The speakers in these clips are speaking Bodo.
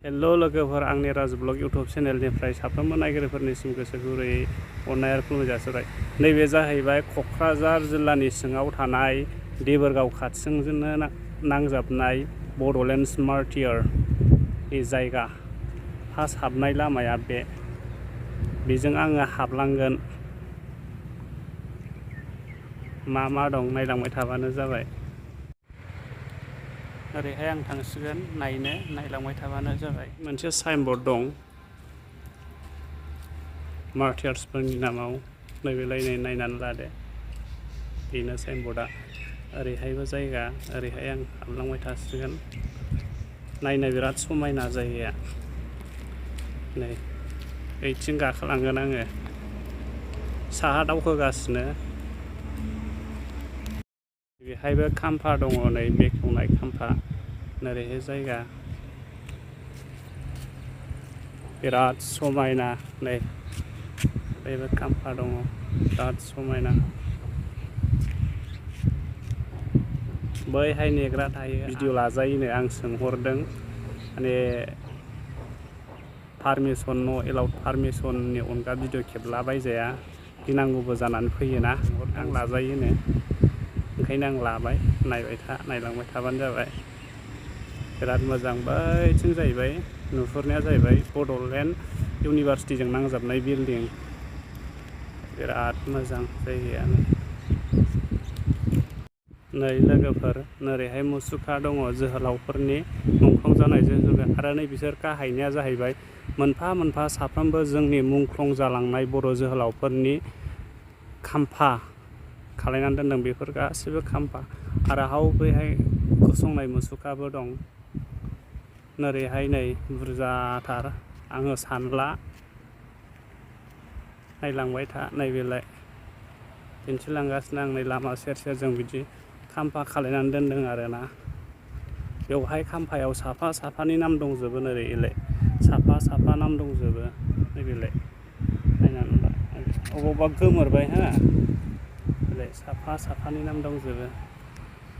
हेल' लोगोफोर, आंनि राजु ब्लग इउटुब चेनेलनिफ्राय साफ्रोमबो नायगिरिफोरनिसिम गोसो गुरैयै अननाय आरो खुलुमनाय जासिबाय। नैबे जाहैबाय क'क्राझार जिल्लानि सिङाव थानाय देबोरगाव खाथिजोंनो नांजाबनाय बड'लेण्ड स्मार्ट टियारनि जायगा। फार्स्ट हाबनाय लामाया बेजों आङो हाबलांगोन। मा दं नायलांबाय थाबानो जाबाय। ओरैहाय आं थांसिगोन नायलांबाय थाबानो जाबाय। मोनसे साइनबर्ड दं मार्टियार्सफोरनि नामाव, नैबेलाय नायनानै लादो, बेनो साइनबर्डआ। ओरैहायबो जायगा, ओरैहाय आं हाबलांबाय थासिगोन। नायनो बिराद समायना जायगाया। नै ओइथिं गाखोलांगोन आङो, साहा दावखोगासिनो। बेहायबो खाम्फा दङ, नै बेखेवनाय खाम्फा। ओरैहाय जायगा बिराद समायना। नै बेबो खाम्फा दङ, बिराद समायना। बैहाय नेग्रा थायो, भिडिअ लाजायोनो। आं सोंहरदों, माने पारमिसन न' एलाउड पारमिसननि अनगा भिडिअ खेबलाबायजाया, गिनांगौबो जानानै फैयोना। आं लाजायोनो, ओंखायनो आं लाबाय। नायलांबाय थाबानो जाबाय। बिराद मोजां। बैथिं जाहैबाय नुहुरनाया जाहैबाय बड'लेण्ड इउनिभारसिटिजों नांजाबनाय बिल्डिं। बिराद मोजां जायगायानो। नै लोगोफोर, नोरैहाय मुसुखा दङ जोहोलावफोरनि मुंख्लं जानाय आरो नै बिसोर गाहायनिया जाहैबाय मोनफा मोनफा साफ्रोमबो जोंनि मुंख्लं जालांनाय बर' जोहोलावफोरनि खाम्फा खालायनानै दोनदों। बेफोर गासिबो खाम्फा। आरो बैहाय गसंनाय मुसुखाबो दं। नोरैहाय नै बुरजाथार, आङो सानला। नायलांबाय था, नैबेलाय दिन्थिलांगासिनो आं। नै लामा सेर सेरजों बिदि खाम्फा खालायनानै दोनदों आरोना। बेवहाय खाम्फायाव साफा साफानि नाम दंजोबो। नोरैलाय साफा नाम दंजोबो। नैबेलाय नायनानै ला, अबावबा गोमोरबाय हा, बेलाय साफानि नाम दंजोबो।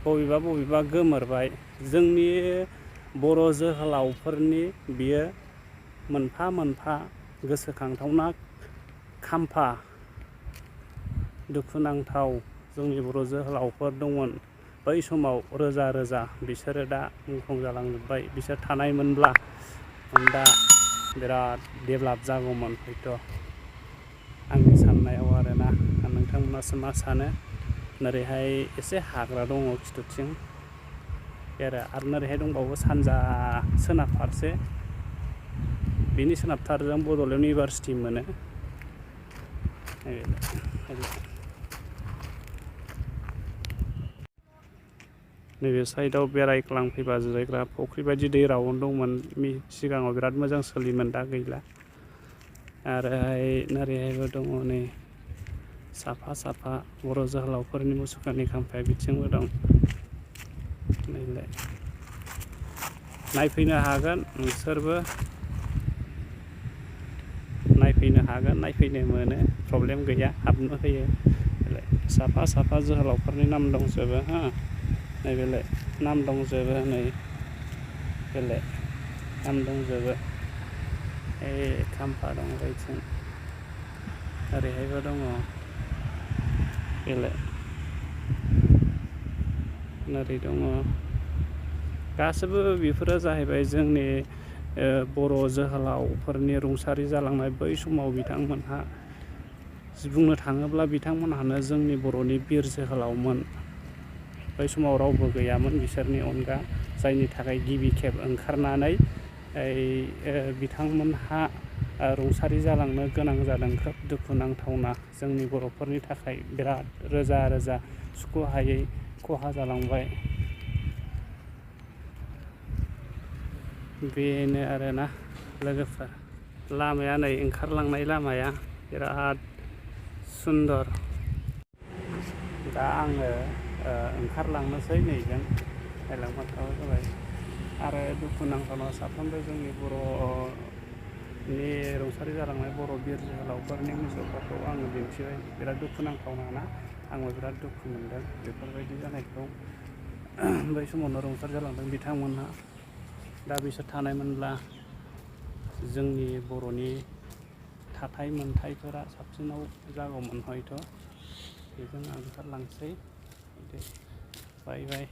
बबेबा गोमोरबाय। जोंनि बर' जोहोलावफोरनि बियो मोनफा मोनफा गोसोखांथावना खाम्फा। दुखुनांथाव, जोंनि बर' जोहोलावफोर दंमोन बै समाव रोजा रोजा। बिसोरो दा मुंख्लं जालांजोब्बाय। बिसोर थानायमोनब्ला दा बिराद डेभेलप जागौमोन हयथ', आंनि साननायाव आरोना। नोंथांमोनासो मा सानो? नोरैहाय एसे हाग्रा दङ खिथुथिं आरो नोरैहाय दंबावो सानजा सोनाब फारसे। बिनि सोनाबथारजों बड'लेण्ड इउनिभारसिटि मोनो। नैबे साइडआव बेरायग्लांफैबा जिरायग्रा फुख्रि बायदि दै रावन दंमोन सिगाङाव, बिराद मोजां सोलियोमोन, दा गैला। आरोहाय नोरैहायबो दङ नै साफा बर' जोहोलावफोरनि मुसुखानि खाम्फाया बिथिंबो दं। नायफैनो हागोन नोंसोरबो, नायफैनो मोनो, प्रब्लेम गैया, हाबनो होयो। साफा जोहोलावफोरनि नाम दंजोबो हा। नैबेलाय नाम दंजोबो, नै बेलाय नाम दंजोबो। खाम्फा दं बैथिं, ओरैहायबो दङ। बेलाय ओरै दङ। गासैबो बेफोरो जाहैबाय जोंनि बर' जोहोलावफोरनि रुंसारि जालांनाय बै समाव बिथांमोनहा, बुंनो थाङोब्ला बिथांमोनहानो जोंनि बर'नि बिर जोहोलावमोन। बै समाव रावबो गैयामोन बिसोरनि अनगा, जायनि थाखाय गिबि खेब ओंखारनानै बिथांमोनहा रुंसारि जालांनो गोनां जादों। खोब दुखुनांथावना, जोंनि बर'फोरनि थाखाय बिराद रोजा सुख'हायै खहा जालांबाय। बेनो आरोना लोगोफोर। लामाया नै ओंखारलांनाय लामाया बिराद सुन्दर। दा आङो ओंखारलांनोसै नैजों, नायलांबाय थाबानो जाबाय। आरो दुखुनांथावना, साफ्रोमबो जोंनि बर'नि रुंसारि जालांनाय बर' बिर जोहोलावफोरनि मुसुखाखौ आङो दिन्थिबाय। बिराद दुखुनांथावना ना? आंबो बिराद दुखु मोनदों बेफोरबायदि जानायखौ। बै समावनो रुंसारि जालांदों बिथांमोनहा। दा बिसोर थानायमोनब्ला जोंनि बर'नि थाथाय मोनथायफोरा साबसिनाव जागौमोन हयथ'। बेजों आं ओंखारलांसै दे बाय बाय।